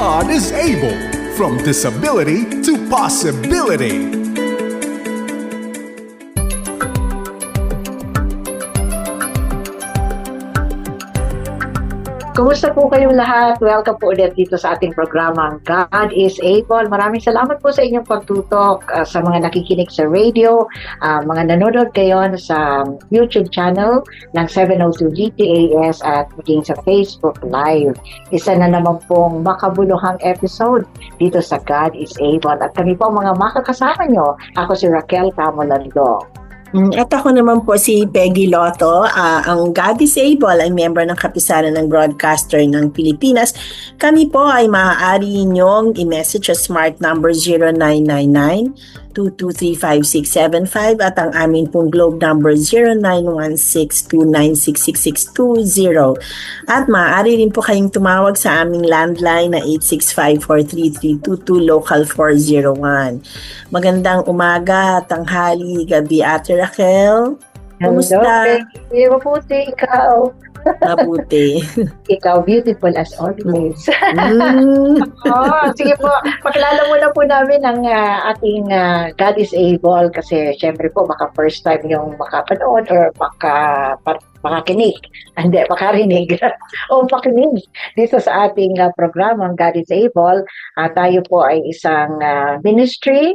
God is able. From disability to possibility. Kumusta po kayong lahat? Welcome po ulit dito sa ating programang God is Able. Maraming salamat po sa inyong pagtutok sa mga nakikinig sa radio, mga nanonood kayo sa YouTube channel ng 702 GTAS at maging sa Facebook Live. Isa na naman pong makabuluhang episode dito sa God is Able. At kami po mga makakasama nyo. Ako si Raquel Camolando. At ako naman po si Peggy Lotto, ang God is Able ay member ng Kapisanan ng Broadcaster ng Pilipinas. Kami po ay maaari ninyong i-message sa smart number 0999-2235675 at ang amin pong globe number 0916-2966620. At maaari rin po kayong tumawag sa aming landline na 865-43322 local 401. Magandang umaga, tanghali, gabi, Ate Raquel. Kumusta? Hello, mabuti ikaw. Mabuti. Ikaw, beautiful as always. Sige po, pakilala muna po namin ang ating God is Able kasi syempre po baka first time yung makapanood or makakinig. Hindi, makarinig o makinig dito sa ating programang God is Able. Tayo po ay isang ministry.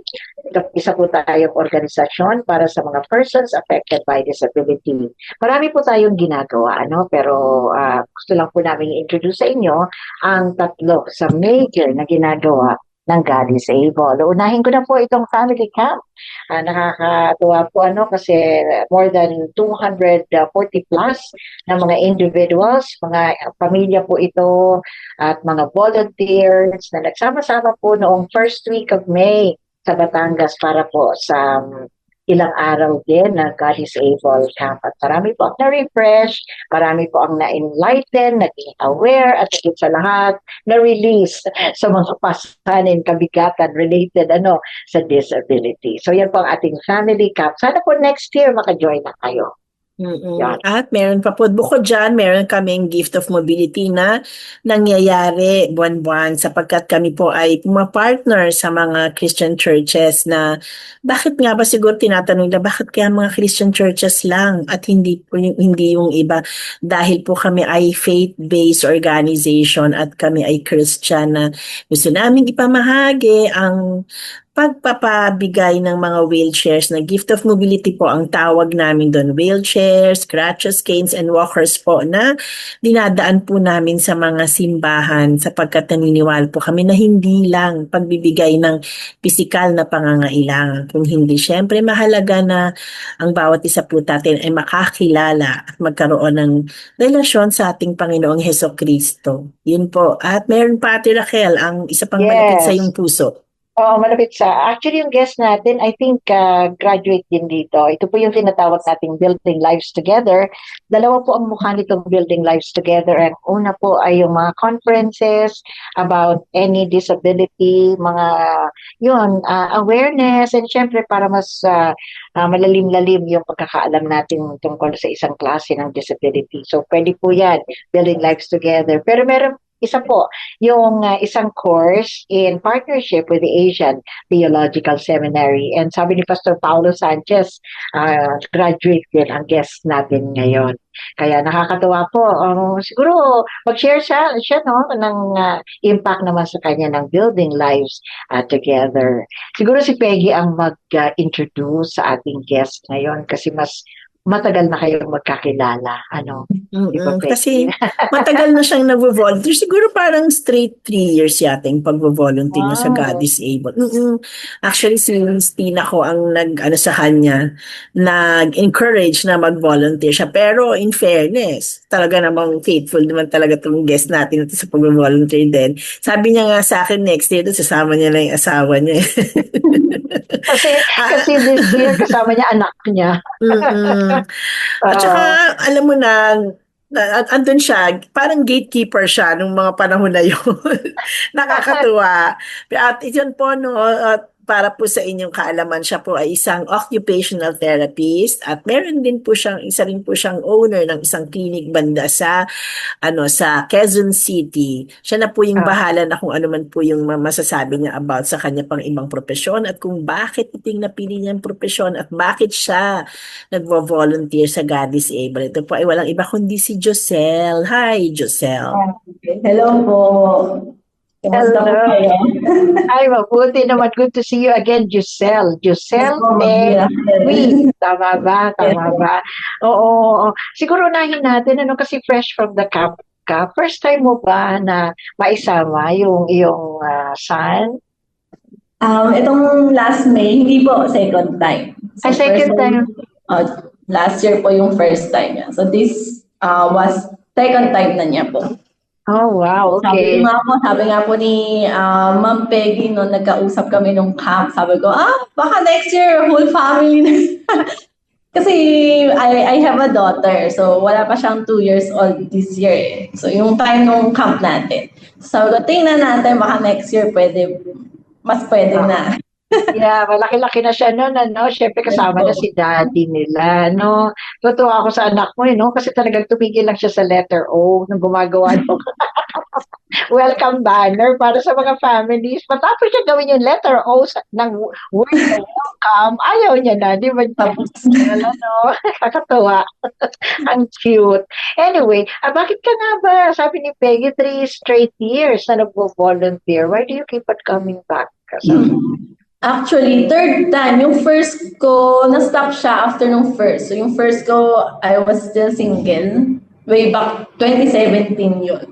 Isa po tayong organisasyon para sa mga persons affected by disability. Marami po tayong ginagawa, pero gusto lang po namin i-introduce sa inyo ang tatlo sa major na ginagawa ng God is Able. Unahin ko na po itong family camp. Nakakatuwa po kasi more than 240 plus na mga individuals, mga pamilya po ito at mga volunteers na nagsama-sama po noong first week of May sa Batangas para po sa ilang araw din na God is Able camp. At marami po ang na-refresh, marami po ang na-enlighten, naging aware, at higit sa lahat, na-release sa mga pasanin, kabigatan related sa disability. So yan po ang ating family camp. Sana po next year maka-join na kayo. At meron pa po, bukod dyan, meron kaming gift of mobility na nangyayari buwan-buwan sapagkat kami po ay pumapartner sa mga Christian churches na bakit nga ba siguro tinatanong na bakit kaya mga Christian churches lang at hindi yung iba dahil po kami ay faith-based organization at kami ay Christian na gusto namin ipamahagi ang pagpapabigay ng mga wheelchairs na gift of mobility po ang tawag namin doon. Wheelchairs, crutches, canes, and walkers po na dinadaan po namin sa mga simbahan sapagkat naniniwala po kami na hindi lang pagbibigay ng pisikal na pangangailangan. Kung hindi, syempre mahalaga na ang bawat isa po natin ay makakilala at magkaroon ng relasyon sa ating Panginoong Hesukristo. Yun po. At meron pa, Ate Raquel, ang isa pang malapit sa iyong puso. Malapit sa. Actually, yung guest natin, I think graduate din dito. Ito po yung tinatawag nating Building Lives Together. Dalawa po ang mukha nitong Building Lives Together. Ang una po ay yung mga conferences about any disability, mga awareness, and syempre para mas malalim-lalim yung pagkakaalam natin tungkol sa isang klase ng disability. So, pwede po yan, Building Lives Together. Pero meron isa po, yung isang course in partnership with the Asian Theological Seminary. And sabi ni Pastor Paulo Sanchez, graduate din ang guest natin ngayon. Kaya nakakatuwa po. Siguro mag-share siya ng impact naman sa kanya ng Building Lives Together. Siguro si Peggy ang mag-introduce sa ating guest ngayon kasi mas matagal na kayong magkakilala. Kasi matagal na siyang nag-volunteer. Siguro parang straight 3 years yata yung pag-volunteer niya sa God is Able. Actually, si Tina ko ang sa kanya, nag-encourage na mag-volunteer siya. Pero in fairness, talaga namang faithful naman talaga itong guest natin sa pag-volunteer din. Sabi niya nga sa akin next year, sasama niya na yung asawa niya. kasi this year kasama niya anak niya. At saka, alam mo na, andun siya, parang gatekeeper siya nung mga panahon na yun. Nakakatuwa. At yun po, para po sa inyong kaalaman, siya po ay isang occupational therapist at meron din po siyang, isa rin po siyang owner ng isang clinic banda sa sa Quezon City. Siya na po yung Ah, bahala na kung ano man po yung masasabi niya about sa kanya pang ibang propesyon at kung bakit iting napili niyang propesyon at bakit siya nagvo-volunteer sa God Disabled. Ito po ay walang iba kundi si Joselle. Hi, Joselle. Hello po. Kumusta po hello. kayo? Ay, mabuti naman. Good to see you again, Giselle. Yes Giselle po, and mag-miracle. we. Tama ba? Yes Tama po. ba? Oo, oo. Siguro unahin natin, kasi fresh from the camp ka. First time mo ba na maisama yung iyong son? Itong last May, hindi po, second time. Ay, second time. Last year po yung first time niya. So this was second time na niya po. Oh, wow. Okay. Sabi nga po ni Ma'am Peggy nung nagkausap kami nung camp, sabi ko, baka next year, whole family na. Kasi I have a daughter, so wala pa siyang 2 years old this year. So yung time nung camp natin. Sabi ko, tingnan natin, baka next year mas pwede na. Yeah, malaki-laki na siya noon, Siyempre kasama na si daddy nila, no? Totoo ako sa anak mo, Kasi talagang tumigil lang siya sa letter O nung gumagawa ng welcome banner para sa mga families. Matapos siya gawin yung letter O ng word na welcome, ayaw niya na, di ba? Tapos, Kakatuwa. Ang cute. Anyway, bakit ka nga ba, sabi ni Peggy, 3 straight years na nagvo-volunteer. Why do you keep on coming back? actually, third time, yung first ko, na-stop siya after nung first. So yung first ko, I was still single. Way back 2017 yun.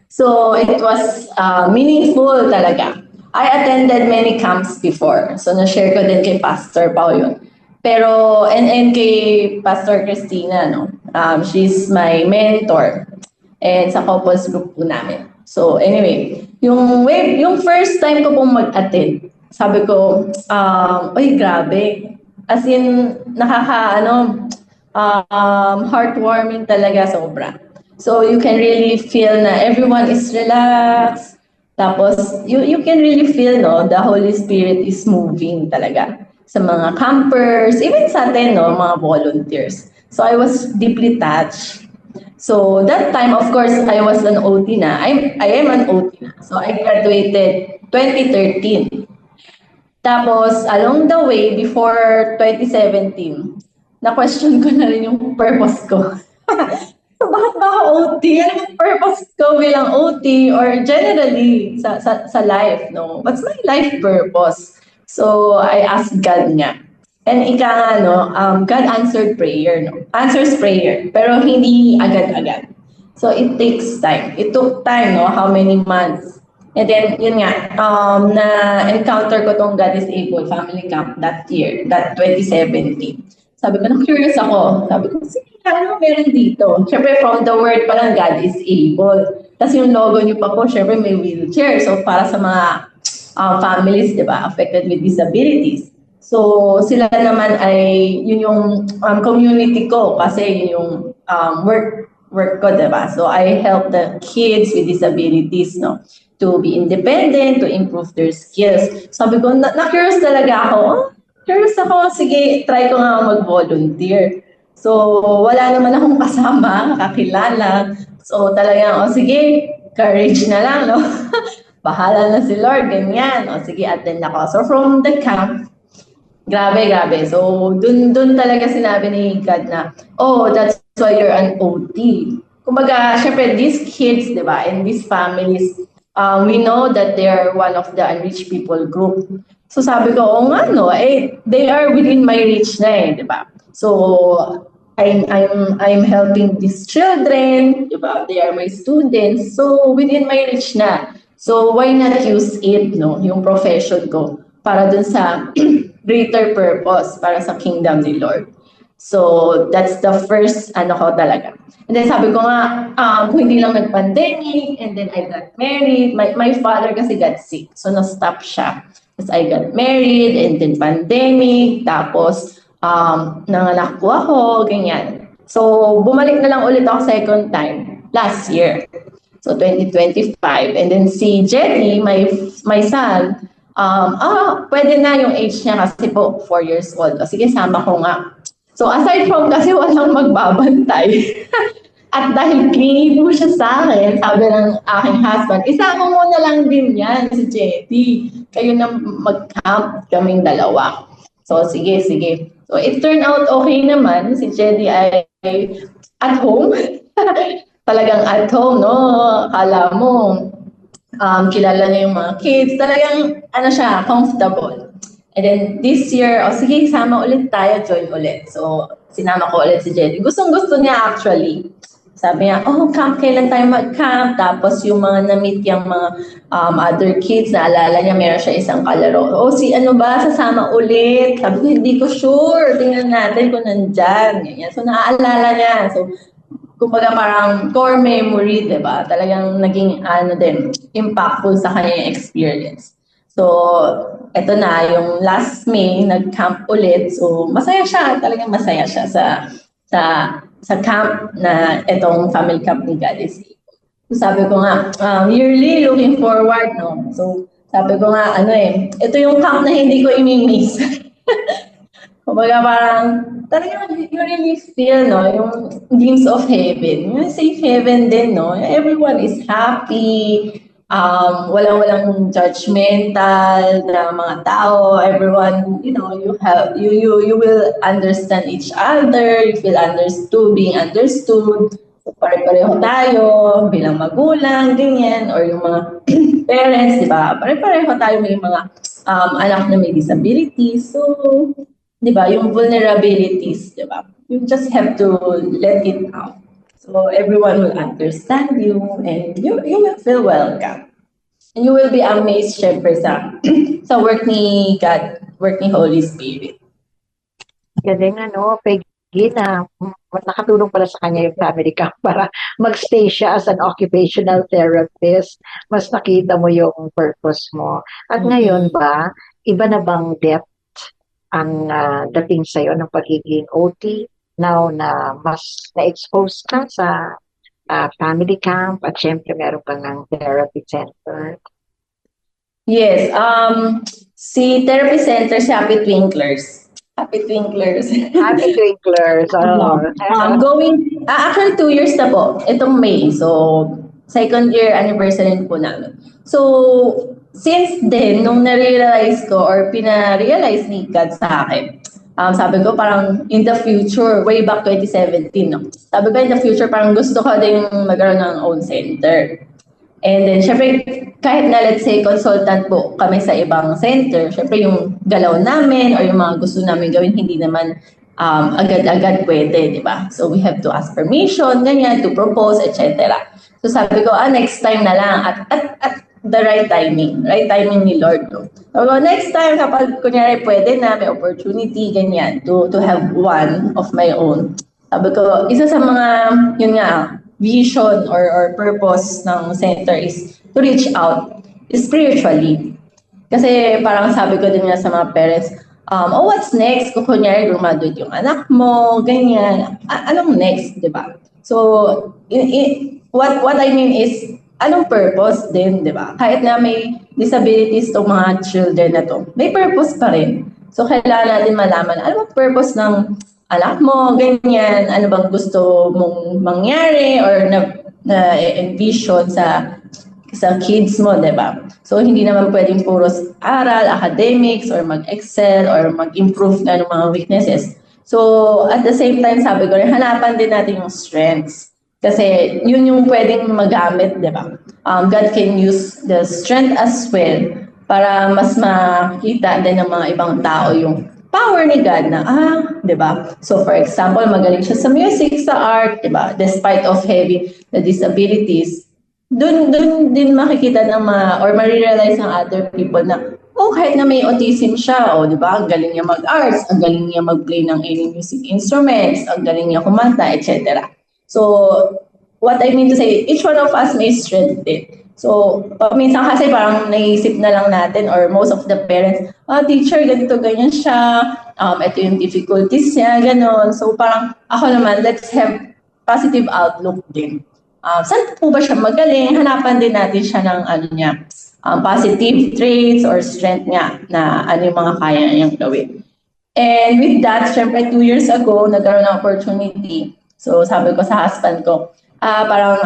So it was meaningful talaga. I attended many camps before. So na-share ko din kay Pastor Pao yun. Pero, and kay Pastor Christina, no? She's my mentor. And sa couples group po namin. So anyway, yung first time ko pong mag-attend, sabi ko, ay grabe. As in, heartwarming talaga sobra. So you can really feel na everyone is relaxed. Tapos, you can really feel, the Holy Spirit is moving talaga sa mga campers, even sa atin, mga volunteers. So I was deeply touched. So that time, of course, I was an OT na. I am an OT na. So I graduated 2013. Tapos, along the way, before 2017, na-question ko na rin yung purpose ko. So, bakit ba ako OT? Ano yung purpose ko bilang OT or generally sa life, no? What's my life purpose? So, I asked God nga. And God answered prayer, no? Answers prayer, pero hindi agad-agad. So, it takes time. It took time, no? How many months? And then, yun nga, na-encounter ko tong God Disabled Family Camp that year, that 2017. Sabi ko, na-curious ako. Sabi ko, ano meron dito? Siyempre, from the word pa lang, God is able. Tapos yung logo niyo pa po, siyempre may wheelchair. So, para sa mga families, di ba, affected with disabilities. So, sila naman ay, yun yung community ko kasi yun yung work ko, di ba? So, I help the kids with disabilities, no? To be independent, to improve their skills. Sabi ko, na-curious talaga ako. Curious ako, sige, try ko nga mag-volunteer. So, wala naman akong kasama, kakilala. So, talagang, sige, courage na lang, no? Bahala na si Lord, ganyan. Sige, attend ako. So, from the camp, grabe. So, dun talaga sinabi ni God na, that's why you're an OT. Kumbaga, syempre, these kids, di ba, and these families, we know that they are one of the unreached people group. So sabi ko, they are within my reach na di ba? So I'm helping these children, di ba? They are my students. So within my reach na. So why not use it, no? Yung profession ko para dun sa greater purpose, para sa kingdom ni Lord. So that's the first ko talaga. And then sabi ko nga, kung hindi lang nag-pandemic, and then I got married. My father kasi got sick, so na-stop siya. Tapos I got married, and then pandemic, tapos nanganak po ako, ganyan. So bumalik na lang ulit ako second time, last year. So 2025. And then si Jenny, my son, pwede na yung age niya kasi po 4 years old. O, sige, sama ko nga. So aside from kasi walang magbabantay, at dahil clingy po siya sa akin, sabi ng aking husband, isama mo na lang din yan si Jetty. Kayo na mag-camp kaming dalawa. So sige. So it turned out okay naman. Si Jetty ay at home. Talagang at home, no? Akala mo, kilala niya yung mga kids. Talagang, siya, comfortable. And then this year, sige, sama ulit tayo, join ulit. So sinama ko ulit si Jetty. Gustong-gusto niya actually. Sabi niya, camp, kailan tayo mag-camp? Tapos yung mga na-meet yung mga other kids, naalala niya, meron siya isang kalaro. Si ano ba, sasama ulit? Sabi ko, hindi ko sure. Tingnan natin kung nandyan. Ganyan. So naaalala niya. So, kumbaga parang core memory, diba? Talagang naging impactful sa kanya yung experience. So, eto na, yung last May, nag-camp ulit. So, masaya siya. Talagang masaya siya sa camp na itong family camp ni Goddess Able. So sabi ko nga, yearly looking forward, no? So sabi ko nga, ito yung camp na hindi ko imimiss. Kumbaga parang, talagang you really feel, no? Yung glimpse of heaven. Yung safe heaven din, no? Everyone is happy. Walang judgmental na mga tao. Everyone, you will understand each other. You feel understood, being understood. So, pare-pareho tayo bilang magulang, ganyan, or yung mga parents, di ba? Pare-pareho tayo may mga anak na may disabilities. So, di ba, yung vulnerabilities, di ba? You just have to let it out. So everyone will understand you and you will feel welcome. And you will be amazed, syempre, sa work ni God, work ni Holy Spirit. Galing Peggy, na nakatulong pala sa kanya yung family camp para magstay siya as an occupational therapist. Mas nakita mo yung purpose mo. At ngayon ba, iba na bang depth ang dating sa'yo ng pagiging OT? Now na mas na-expose ka sa family camp at syempre meron kang ng therapy center. Yes, si therapy center si Happy Twinklers. Happy Twinklers. Happy Twinklers. Actually 2 years na po, itong May. So, second year anniversary po namin. So, since then, nung na-realize ko or pina-realize ni God sa akin, sabi ko parang in the future, way back 2017, no? Sabi ko in the future, parang gusto ko din magkaroon ng own center. And then, syempre, kahit na let's say consultant po kami sa ibang center, syempre yung galaw namin or yung mga gusto namin gawin, hindi naman agad-agad pwede, di ba? So we have to ask permission, ganyan, to propose, etc. So sabi ko, next time na lang at the right timing ni Lord. No? So next time, kapag kunyari pwede na, may opportunity, ganyan, to have one of my own. Sabi ko, isa sa mga, yun nga, vision or purpose ng center is to reach out spiritually. Kasi parang sabi ko din nga sa mga parents, what's next? Kung kunyari graduate yung anak mo, ganyan, anong next, di ba? So, what I mean is, anong purpose din, di ba? Kahit na may disabilities tong mga children na to, may purpose pa rin. So, kailangan natin malaman, ano ang purpose ng anak mo, ganyan, ano bang gusto mong mangyari or na-envision sa kids mo, di ba? So, hindi naman pwedeng puros aral, academics, or mag-excel, or mag-improve na ng mga weaknesses. So, at the same time, sabi ko rin, hanapan din natin yung strengths. Kasi yun yung pwedeng magamit, di ba? God can use the strength as well para mas makita din ng mga ibang tao yung power ni God na, di ba? So for example, magaling siya sa music, sa art, di ba? Despite of having the disabilities, dun din makikita ng or marirealize ng other people na, kahit na may autism siya, di ba? Ang galing niya mag-arts, ang galing niya mag-play ng any music instruments, ang galing niya kumanta, etc. So, what I mean to say, each one of us may strength din. So, minsan kasi parang naisip na lang natin or most of the parents, teacher, ganito, ganyan siya, ito yung difficulties niya, gano'n. So, parang ako naman, let's have positive outlook din. Saan po ba siya magaling? Hanapan din natin siya ng positive traits or strength niya na ano yung mga kaya niyang gawin. And with that, syempre 2 years ago, nagkaroon ng opportunity. So sabi ko sa husband ko, parang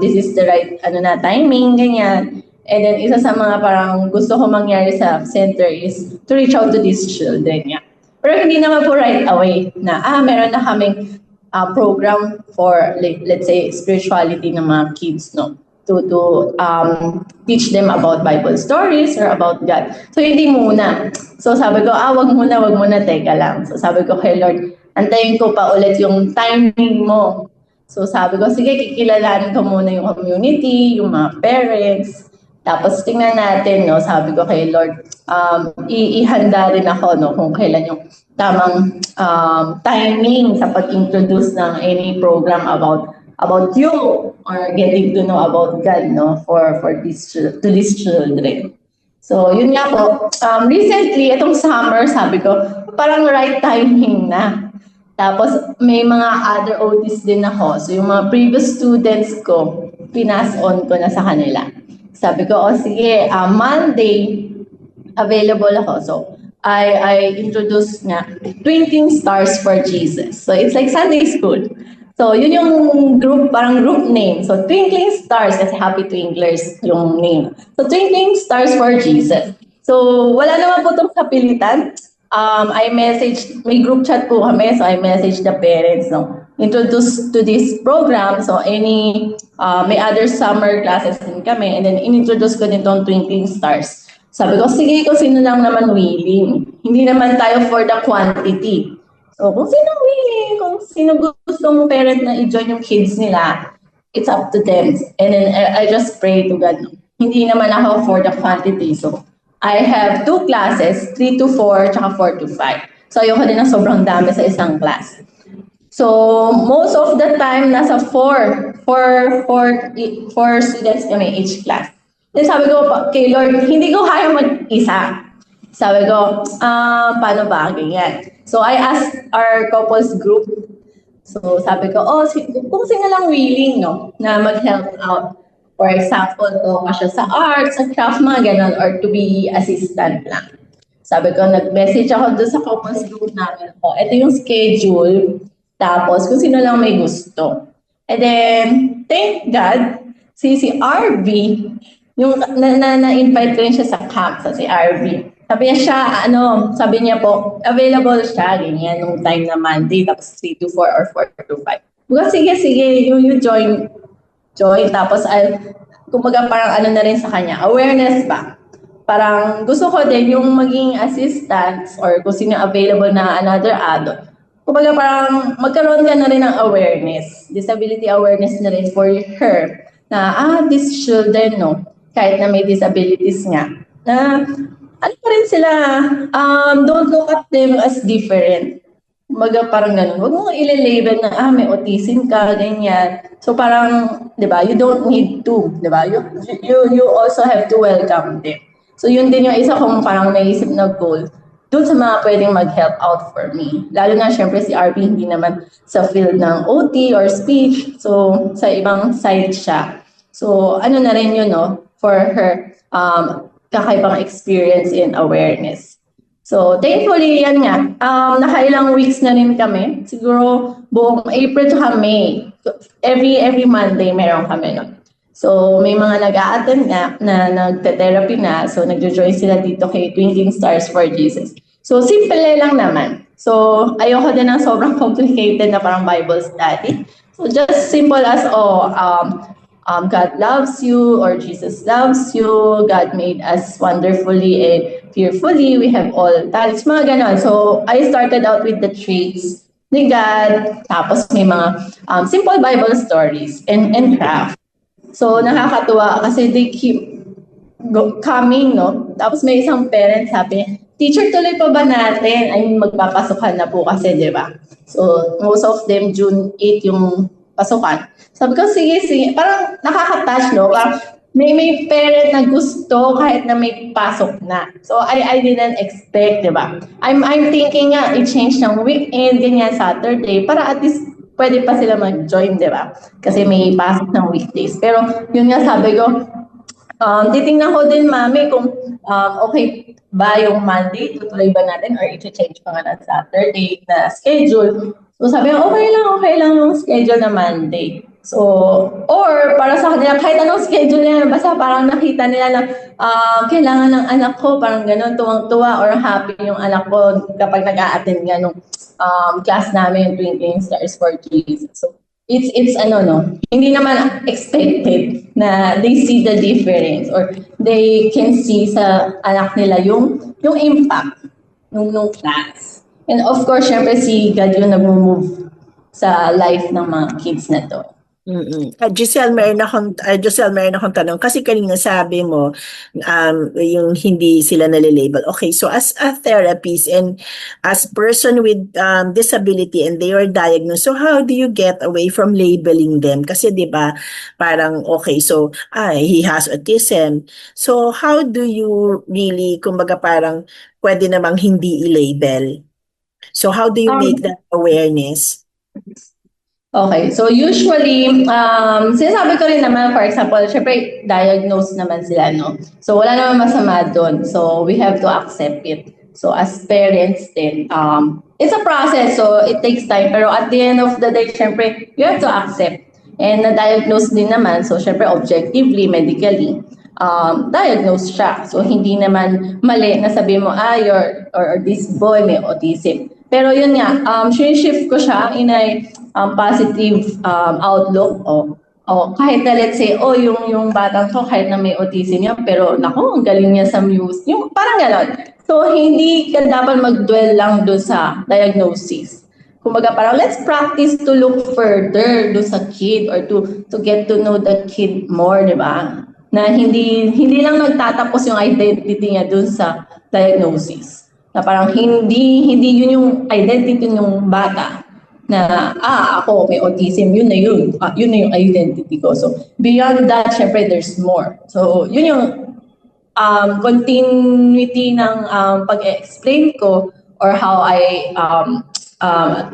this is the right timing, ganyan. And then isa sa mga parang gusto ko mangyari sa center is to reach out to these children. Yeah. Pero hindi naman po right away na meron na kaming program for let's say spirituality ng mga kids, no? To teach them about Bible stories or about God. So hindi muna. So sabi ko, wag muna, teka lang. So sabi ko, hey Lord, antayin ko pa ulit yung timing mo. So sabi ko, sige, kikilalanin ko muna yung community, yung mga parents. Tapos tingnan natin, no, sabi ko kay Lord, ihanda rin ako, no, kung kailan yung tamang timing sa pag-introduce ng any program about you or getting to know about God, no, for these children. So yun nga po, recently itong summer, sabi ko, parang right timing na. Tapos may mga other OTs din ako. So yung mga previous students ko, pinas on ko na sa kanila. Sabi ko, sige, Monday, available ako. So, I introduced nga Twinkling Stars for Jesus. So, it's like Sunday school. So, yun yung group, parang group name. So, Twinkling Stars, kasi Happy Twinklers yung name. So, Twinkling Stars for Jesus. So, wala naman po itong kapilitan. I messaged, may group chat po kami, so I messaged the parents, no, introduced to this program, so may other summer classes din kami, and then inintroduce ko din itong Twinkling Stars. Sabi ko, sige, kung sino lang naman willing. Hindi naman tayo for the quantity. So, kung sino willing, kung sino gustong parent na i-join yung kids nila, it's up to them. And then I just pray to God. Hindi naman ako for the quantity, so I have 2 classes, 3 to 4, tsaka 4 to 5. So, ayoko din na sobrang dami sa isang class. So, most of the time, nasa 4 students kami each class. Then sabi ko, kay Lord, hindi ko kaya mag-isa. Sabi ko, paano ba? Ganyan. So, I asked our couples group. So, sabi ko, kung sino lang willing, no, na mag-help out. For example, to siya sa arts, sa craft, mga ganon, or to be assistant lang. Sabi ko, nag-message ako doon sa couples group namin. Ito yung schedule. Tapos, kung sino lang may gusto. And then, thank God, si RV, yung na-invite ko rin siya sa camp, si RV. Sabi niya po, available siya, ganyan, nung time na Monday, tapos 3 to 4 or 4 to 5. Buka, sige, you join, tapos kumbaga parang na rin sa kanya, awareness ba? Parang gusto ko din yung maging assistants or kung sino available na another adult. Kumbaga parang magkaroon ka na rin ng awareness, disability awareness na rin for her, na these children, no, kahit na may disabilities nga, na ano pa rin sila, don't look at them as different. Kumbaga parang ganun. Huwag mong i-label na, may autism ka, ganyan. So parang, di ba, you don't need to, di ba? You also have to welcome them. So yun din yung isa kong parang naisip na goal doon sa mga pwedeng mag-help out for me. Lalo na syempre si RP hindi naman sa field ng OT or speech. So sa ibang side siya. So ano na rin yun, no, for her kakaibang experience and awareness. So, thankfully, yan nga. Nakailang weeks na rin kami. Siguro, buong April to May. Every Monday, meron kami nun. So, may mga nag-a-attend na nagte-therapy na. So, nagjo-join sila dito kay Twinkling Stars for Jesus. So, simple lang naman. So, ayoko din ng sobrang complicated na parang Bible study. So, just simple as, God loves you or Jesus loves you. God made us wonderfully and fearfully. We have all talents, mga ganon. So, I started out with the traits ni God. Tapos may mga simple Bible stories and craft. So, nakakatuwa kasi they keep coming, no? Tapos may isang parent sabi, teacher, tuloy pa ba natin? I mean, magpapasukan na po kasi, di ba? So, most of them, June 8 yung pasukan. Sabi ko, sige. Parang nakaka-touch, no? Parang may parent na gusto kahit na may pasok na. So, I didn't expect, di ba? I'm thinking nga, i-change ng weekend, ganyan, Saturday, para at least pwede pa sila mag-join, di ba? Kasi may pasok ng weekdays. Pero, yun nga sabi ko, Titingnan ko din, mami, kung okay ba yung Monday, tutuloy ba natin or i-change pa nga na Saturday na schedule. So sabi ko, okay lang yung schedule na Monday. So, or para sa kanila, kahit anong schedule nila, basta parang nakita nila na kailangan ng anak ko, parang gano'n, tuwang-tuwa or happy yung anak ko kapag nag-a-attend nga nung class namin, yung Twinkling Stars for Jesus. So, it's hindi naman expected na they see the difference or they can see sa anak nila yung impact nung class. And of course, syempre si God yung nag-move sa life ng mga kids na to. Giselle, meron akong tanong. Kasi kanina sabi mo, yung hindi sila nalilabel. Okay, so as a therapist and as person with disability and they are diagnosed, so how do you get away from labeling them? Kasi di ba parang, okay, so he has autism. So how do you really, kumbaga parang, pwede namang hindi i-label? So how do you make that awareness? Okay, so usually, sinasabi ko rin naman, for example, syempre, diagnosed naman sila, no? So, wala naman masama doon. So, we have to accept it. So, as parents din, it's a process, so it takes time. Pero at the end of the day, syempre, you have to accept. And na-diagnose din naman, so syempre, objectively, medically, diagnosed siya. So, hindi naman mali na sabi mo, or this boy may autism. Pero yun nga, shift ko siya in a positive outlook o kahit na let's say yung batang to kahit na may autism niya pero nako ang galing niya sa music yung parang gano'n. So hindi ka dapat mag-dwell lang doon sa diagnosis. Kumbaga parang let's practice to look further doon sa kid or to get to know the kid more, di ba? Na hindi lang nagtatapos yung identity niya doon sa diagnosis. Na parang hindi yun yung identity ng bata. Na ako may autism, yun na yung identity ko. So beyond that, syempre there's more. So yun yung continuity ng pag-explain ko or how I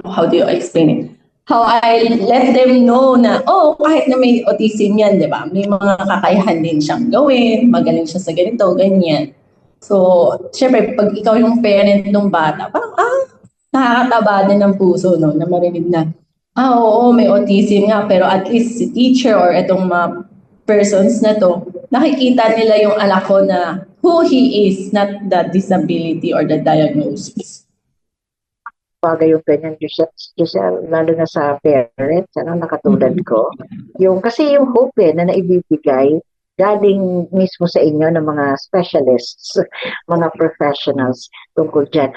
how do you explain it? How I let them know na kahit na may autism yan, di ba? May mga kakayahan din siyang gawin, magaling siya sa ganito, ganyan. So syempre pag ikaw yung parent ng bata, parang nakakataba din ng puso, no, na marinig na, oo, may autism nga, pero at least si teacher or itong mga persons na to, nakikita nila yung anak ko na who he is, not the disability or the diagnosis. Bagay yung ganyan, Giselle, lalo na sa parents, nakatulad ko. Kasi yung hope na naibibigay, galing mismo sa inyo ng mga specialists, mga professionals tungkol dyan.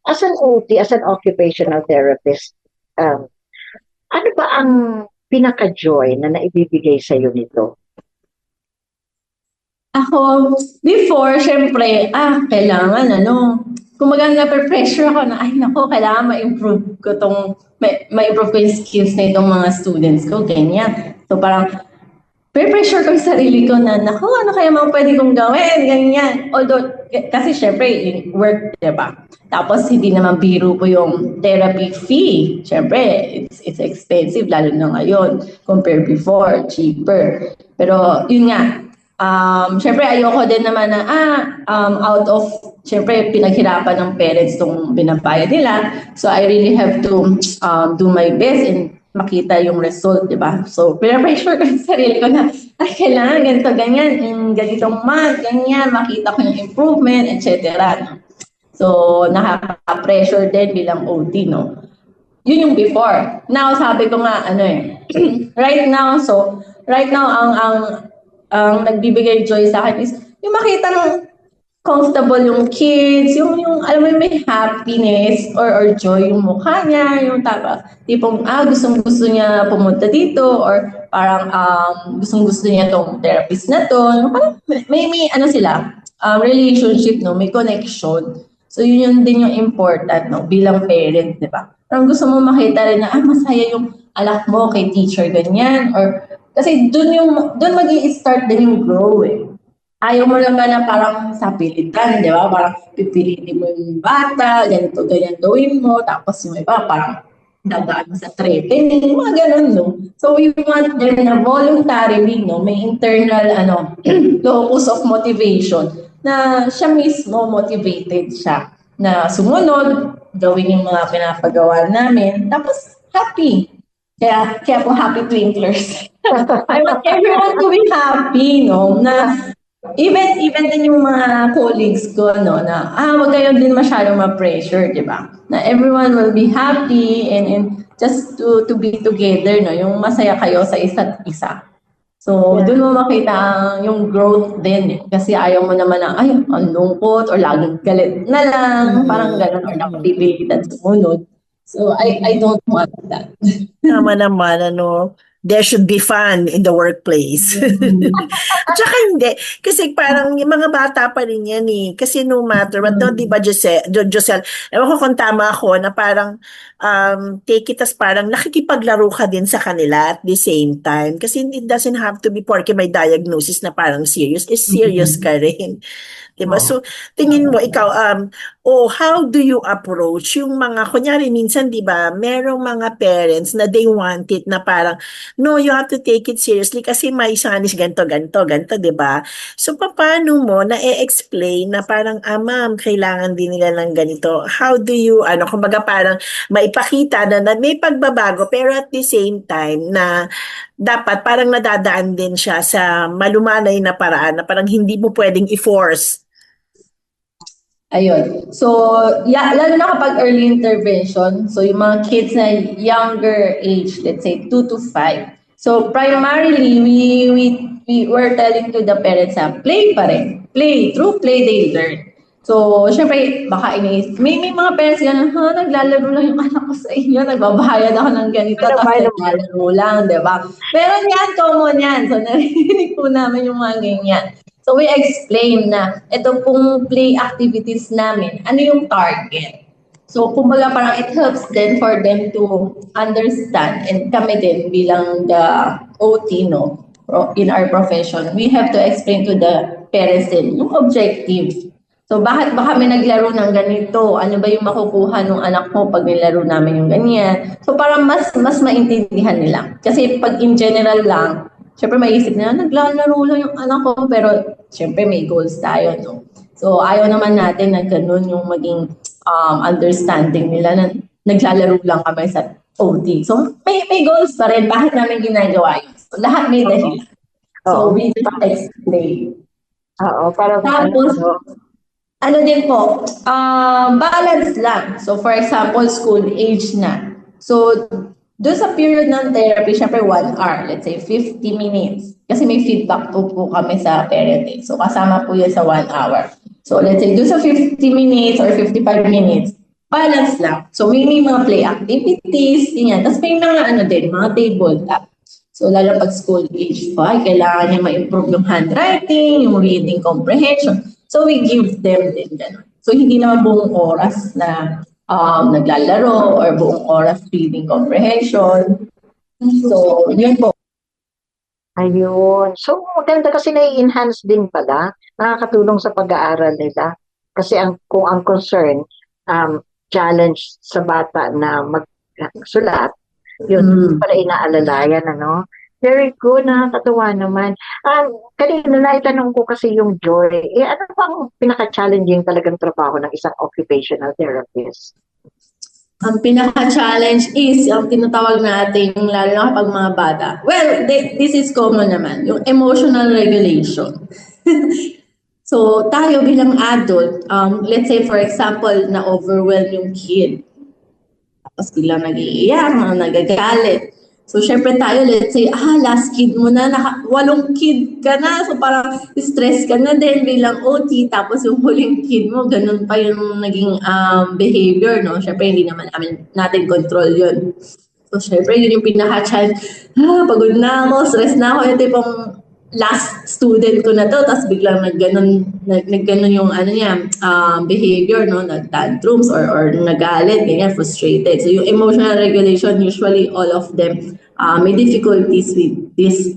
As an OT, as an occupational therapist, ano ba ang pinaka-joy na naibibigay sa iyo nito? Ako, before, syempre, kailangan, kumaga na-pressure ako na, kailangan ma-improve ko ma-improve ko yung skills na itong mga students ko, ganyan. So parang, pressure ko yung sarili ko na, ano kaya mga pwede kong gawin, ganyan. Although, kasi syempre, work, diba? Tapos, hindi naman biro po yung therapy fee. Syempre, it's expensive, lalo na ngayon, compared before, cheaper. Pero, yun nga, syempre, ayoko din naman na, out of, syempre, pinaghirapan ng parents itong binabayad nila. So, I really have to do my best and makita yung result, di ba? So, pinapressure ko yung sarili ko na, kailangan ganito, ganyan, ganitong month, ganyan, makita ko yung improvement, etc. So, nakaka-pressure din bilang OT, no? Yun yung before. Now, sabi ko nga, right now, ang nagbibigay joy sa akin is, yung makita ng comfortable yung kids, yung alam mo may happiness or joy yung mukha niya, yung tipong gustong-gusto niya pumunta dito or parang gustong-gusto niya tong therapist na to. Parang may sila, relationship, no, may connection. So yun din yung important, no, bilang parent, di ba? Parang gusto mo makita rin na masaya yung anak mo kay teacher ganyan or kasi doon magi-start din yung grow Ayaw mo naman na parang sa pilitan, di ba? Parang pipilitin mo yung bata, ganito, ganyan gawin mo. Tapos yung iba, parang dadaan sa threatening, mga ganun, no? So we want them na voluntarily, no, may internal locus of motivation na siya mismo motivated siya na sumunod, gawin yung mga pinapagawa namin, tapos happy. Kaya po happy twinklers. I want everyone to be happy, no? Na even din yung mga colleagues ko, no, na wag kayo din masyadong ma-pressure, di ba? Na everyone will be happy and just to be together, no, yung masaya kayo sa isa't isa. So, doon mo makita yung growth din. Kasi ayaw mo naman na, ay, ang lungkot or laging galit na lang, parang gano'n, or nakapipilitan sumunod. So, I don't want that. Tama naman, there should be fun in the workplace. At saka hindi. Kasi parang yung mga bata pa rin yan eh. Kasi no matter what, no, di ba, Josel, ewan ko kung tama ako, na parang take it as parang nakikipaglaro ka din sa kanila at the same time. Kasi it doesn't have to be porke may diagnosis na parang serious. Is serious ka rin. Diba? So, tingin mo, ikaw, how do you approach yung mga, kunyari, minsan, diba, merong mga parents na they want it na parang, no, you have to take it seriously kasi may son is ganito, diba? So, paano mo na-explain na parang, ma'am, kailangan din nila ng ganito? How do you, kumbaga parang maipakita na may pagbabago, pero at the same time na dapat parang nadadaan din siya sa malumanay na paraan na parang hindi mo pwedeng i-force. Ayun. So, lalo na kapag early intervention, so yung mga kids na younger age, let's say 2 to 5. So, primarily, we were telling to the parents na play pa rin. Play. Through play, they learn. So, syempre, baka may mga parents gano'n, naglalaro lang yung anak ko sa inyo, nagbabayad ako ng ganito, tapos naglalaro lang, di ba? Pero yan, common yan. So, narinig po namin yung mga ganyan. So, we explain na ito pong play activities namin, ano yung target. So, kumbaga parang it helps then for them to understand, and kami din bilang the OT, no, in our profession, we have to explain to the parents din yung objective. So, bakit ba kami naglaro ng ganito? Ano ba yung makukuha ng anak mo pag nilaro namin yung ganyan? So, parang mas maintindihan nila. Kasi pag in general lang, syempre maiisip nila, naglalaro lang yung anak ko, pero syempre may goals tayo, no? So, ayaw naman natin na ganun yung maging understanding nila na naglalaro lang kami sa OT. So, may goals pa rin. Bakit namin ginagawa yun? So, lahat may dahilan. So, we just explain. Oo, parang tapos, ano din po, balance lang. So, for example, school age na. So, doon sa period ng therapy, syempre 1 hour, let's say 50 minutes. Kasi may feedback po kami sa parenting. So, kasama po yun sa 1 hour. So, let's say doon sa 50 minutes or 55 minutes, balance lang. So, may mga play activities, yan. Tapos may mga mga tabletop. So, lalo pag school age po, kailangan niya ma-improve yung handwriting, yung reading comprehension. So, we give them din ganun. So, hindi naman buong oras na naglalaro or buong oras reading comprehension. So, yun po. Ayun. So, maganda kasi na-enhance din pala. Nakakatulong sa pag-aaral nila. Kasi kung ang concern, challenge sa bata na magsulat, yun pala inaalalayan, Very good, nakakatuwa naman. Kanina naitanong ko kasi yung Joy, ano bang pinaka-challenging talagang trabaho ng isang occupational therapist? Ang pinaka-challenge is, ang tinatawag natin, lalo na kapag mga bata. Well, this is common naman, yung emotional regulation. So, tayo bilang adult, let's say for example, na-overwhelm yung kid. Tapos biglang nag-iiyak, nagagalit. So, syempre tayo, let's say, last kid mo na, 8 kid ka na. So, parang stress ka na din bilang OT. Tapos yung huling kid mo, ganun pa yung naging behavior, no? Syempre, hindi naman natin control yun. So, syempre, yun yung pinaka-challenge. Pagod na ako, stress na ako. Ito yung last student ko na to. Tapos biglang nagganon yung behavior, no? Nag-tantrums or nagalit, ganyan, frustrated. So, yung emotional regulation, usually all of them may difficulties with this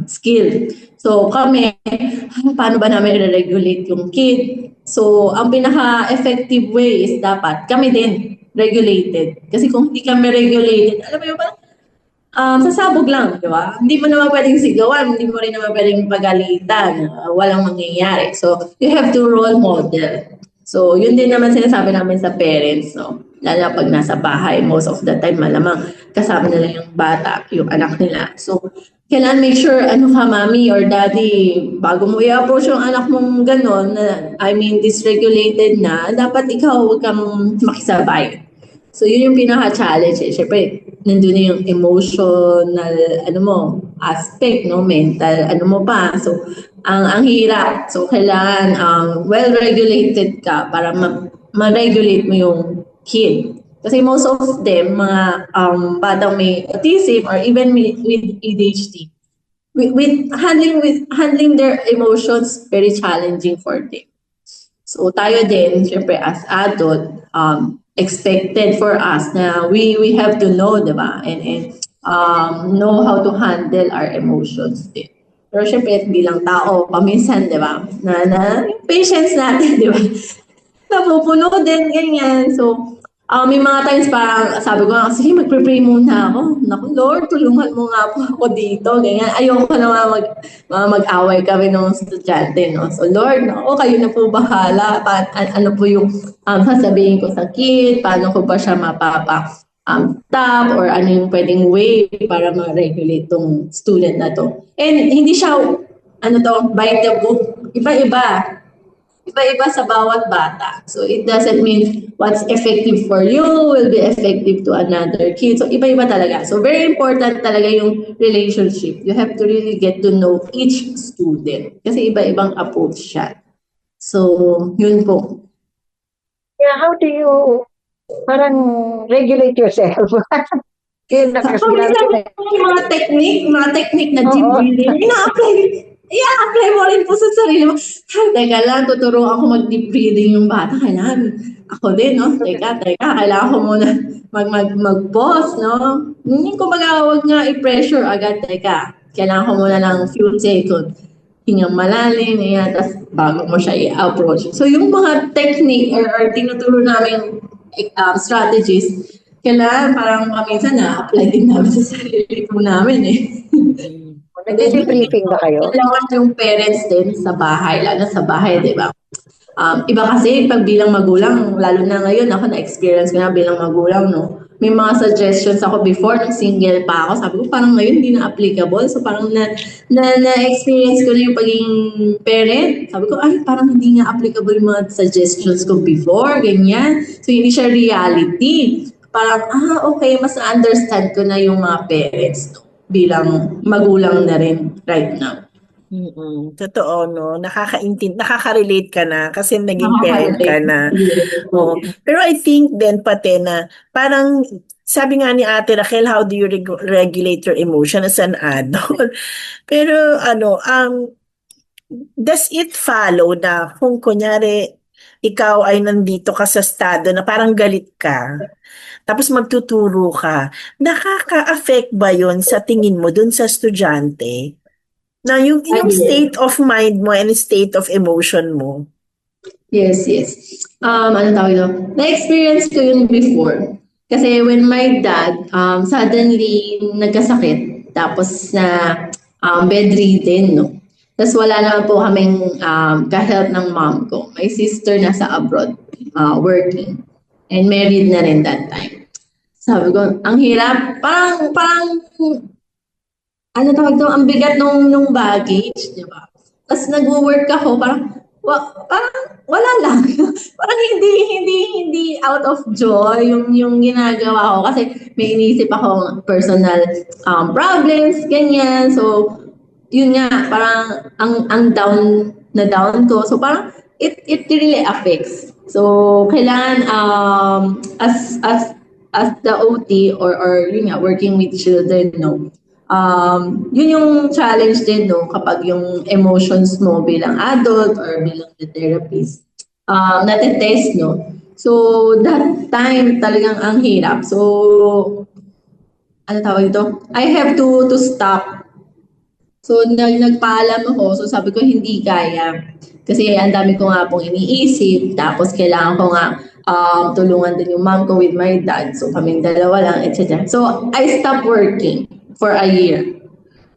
skill. So, kami, paano ba namin i-regulate yung kid? So, ang pinaka-effective way is dapat kami din regulated. Kasi kung hindi kami regulated, alam mo yun, parang sasabog lang, di ba? Hindi mo naman pwedeng sigawan, hindi mo rin naman pwedeng pagalitan, walang mangyayari. So, you have to role model. So, yun din naman sinasabi namin sa parents, no? Lalo na pag nasa bahay, most of the time, malamang kasama nila yung bata, yung anak nila. So, kailangan make sure, mami or daddy, bago mo i-approach yung anak mong gano'n, dysregulated na, dapat ikaw huwag kang makisabay. So, yun yung pinaka-challenge. Siyempre, nandun na yung emotional, aspect, no? Mental, mo pa. So, ang hirap. So, kailangan well-regulated ka para ma-regulate mo yung kid. Kasi most of them, mga batang may autism or even with ADHD, with handling their emotions, very challenging for them. So tayo din, syempre as adult, expected for us na we have to know, diba? And know how to handle our emotions din. Pero syempre, bilang tao, paminsan, diba? Na yung patience natin, diba? Napupuno din, ganyan. So, may mga times parang sabi ko, sige, magpre-pray muna ako. Naku, Lord, tulungan mo nga po ako dito. Ganyan. Ayoko na mag-away kami ng estudyante, no? So, Lord, kayo na po bahala. Ano po yung sasabihin ko sa kid? Paano ko ba siya tap? Or ano yung pwedeng way para ma-regulate tong student na to? And hindi siya, by the book. Iba-iba. Iba-iba sa bawat bata. So, it doesn't mean what's effective for you will be effective to another kid. So, iba-iba talaga. So, very important talaga yung relationship. You have to really get to know each student. Kasi iba-ibang approach siya. So, yun po. Yeah, how do you parang regulate yourself? Yun na kasi mga technique na deep breathing. I-apply mo rin po sa sarili mo. Teka lang, tuturuan ako mag-deep breathing yung bata. Kailangan ako din, no? Teka, kailangan ko muna mag-pause, no? Kumbaga, huwag nga i-pressure agad. Teka, kailangan ko muna ng few seconds. Hingang malalim, tapos bago mo siya i-approach. So, yung mga technique or tinuturo namin strategies, kailangan parang minsan na-apply din namin sa sarili po namin, Nag-debriefing ba kayo? Kailangan yung parents din sa bahay, lalo sa bahay, di ba? Iba kasi pag bilang magulang, lalo na ngayon, ako na-experience ko na bilang magulang, no? May mga suggestions ako before, nung single pa ako, sabi ko parang ngayon hindi na applicable. So parang na-experience ko na yung pagiging parent. Sabi ko, parang hindi nga applicable yung mga suggestions ko before, ganyan. So hindi siya reality. Parang, okay, mas understand ko na yung mga parents, no? Bilang magulang na rin right now. Totoo, no? Nakaka-relate ka na kasi naging parent ka na. Oh. Pero I think then pati na parang sabi nga ni Ate Rachel, how do you regulate your emotion as an adult? Pero does it follow na kung kunyari ikaw ay nandito ka sa estado na parang galit ka, tapos magtuturo ka, nakaka-affect ba yun sa tingin mo dun sa estudyante? Na yung state of mind mo and state of emotion mo? Yes. Tawag ito? Na-experience ko yun before. Kasi when my dad suddenly nagkasakit, tapos na bedridden, no? Tapos wala naman po kaming ka-help ng mom ko. My sister nasa abroad working. And married na rin that time. Sabi ko, ang hirap. Parang ang bigat nung baggage, di ba? Tapos nag-work ako, parang wala lang. Parang hindi out of joy yung ginagawa ko. Kasi may inisip ako personal problems, ganyan. So, yun nga, parang ang down ko. So, parang it really affects. So, kailangan as the OT or yun nga, working with children, no, yun yung challenge din, no, kapag yung emotions mo bilang adult or bilang the therapist, natetest, no. So, that time talagang ang hirap. So, tawag ito? I have to stop. So, nagpaalam ako. So, sabi ko, hindi kaya. Kasi ang dami ko nga pong iniisip. Tapos, kailangan ko nga tulungan din yung mom ko with my dad. So kaming dalawa lang, etc. So I stopped working for a year.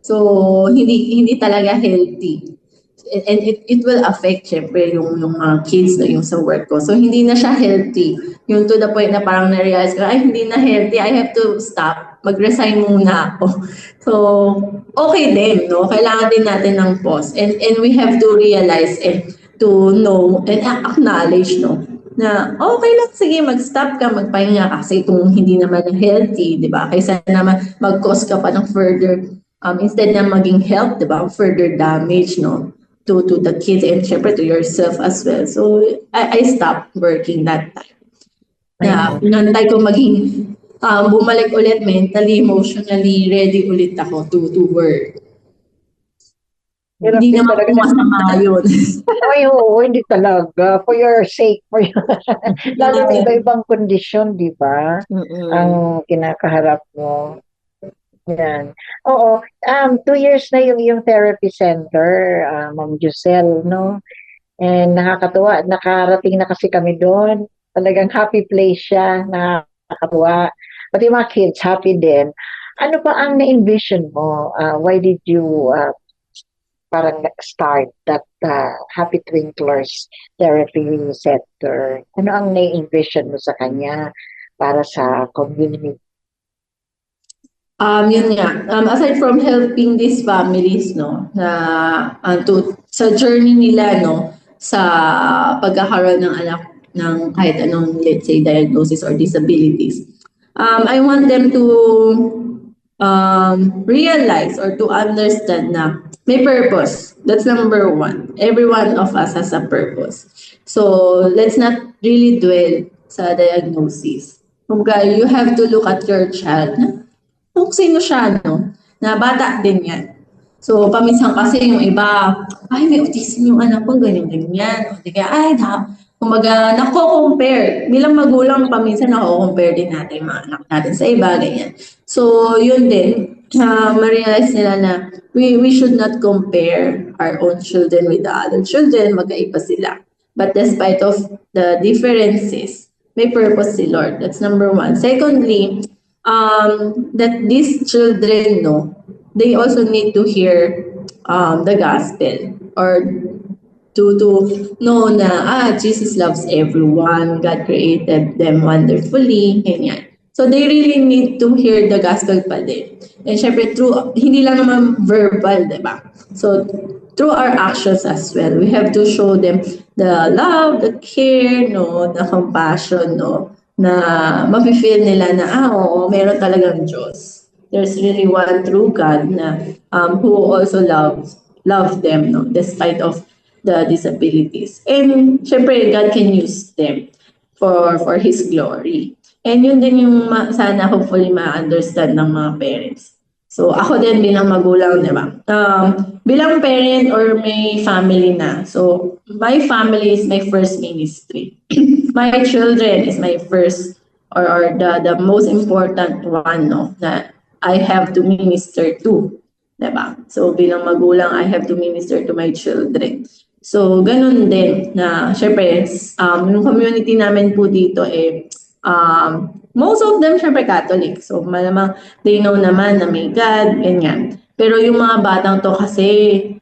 So hindi talaga healthy. And it will affect syempre yung mga kids na yung sa work ko. So hindi na siya healthy. Yung to the point na parang na-realize ko, ay hindi na healthy, I have to stop. Mag-resign muna ako. So okay din, no? Kailangan din natin ng pause. And we have to realize and to know and acknowledge, no? Na okay lang, sige, mag-stop ka, magpahinga kasi kung hindi naman healthy, di ba? Kaysa naman mag-cause ka pa ng further, instead na maging health, di ba? Further damage, no? To the kids and syempre to yourself as well. So I stopped working that time. Pinantay ko maging bumalik ulit mentally, emotionally ready ulit ako to work. Hindi naman po masama yun. Ay, oo, hindi talaga. For your sake, lalo na iba-ibang kondisyon, di ba? Ang kinakaharap mo. Yan. Oo. 2 years na yung therapy center, Ma'am Giselle, no? And nakakatuwa. Nakarating na kasi kami doon. Talagang happy place siya. Nakakatuwa. Pati mga kids, happy din. Ano pa ang na-envision mo? Why did you parang start that Happy Twinklers Therapy Center? Ano ang na-envision mo sa kanya para sa community? Yun nga. Aside from helping these families, no, na sa journey nila, no, sa pagkakaroon ng anak ng kahit anong, let's say, diagnosis or disabilities, I want them to realize or to understand na may purpose. That's number one. Every one of us has a purpose. So let's not really dwell sa diagnosis. Kumbaga, you have to look at your child. Kung sino siya, no? Na bata din yan. So, paminsan kasi yung iba, ay, may autism yung anak ko, ganyan-ganyan. O, di kaya, kumbaga, nako-compare. Bilang magulang, paminsan nako-compare din natin mga anak natin sa iba, ganyan. So, yun din, ma-realize nila na we should not compare our own children with the other children, magkaiba sila. But despite of the differences, may purpose si Lord. That's number one. Secondly, that these children, no, they also need to hear the gospel or to know na Jesus loves everyone, God created them wonderfully, ganyan. So they really need to hear the gospel pa din. And syempre hindi lang naman verbal, diba? So through our actions as well, we have to show them the love, the care, no, the compassion, no, na mafe-feel nila na, oo, meron talagang Diyos. There's really one true God na who also loves them, no, despite of the disabilities. And syempre, God can use them for His glory. And yun din yung sana hopefully ma-understand ng mga parents. So ako din bilang magulang, di ba? Bilang parent or may family na. So my family is my first ministry. My children is my first or the most important one, no, that I have to minister to. Diba? So bilang magulang, I have to minister to my children. So ganun din na syempre yung community namin po dito most of them syempre Catholic. So malamang they know naman na may God, ganyan. Pero yung mga batang to kasi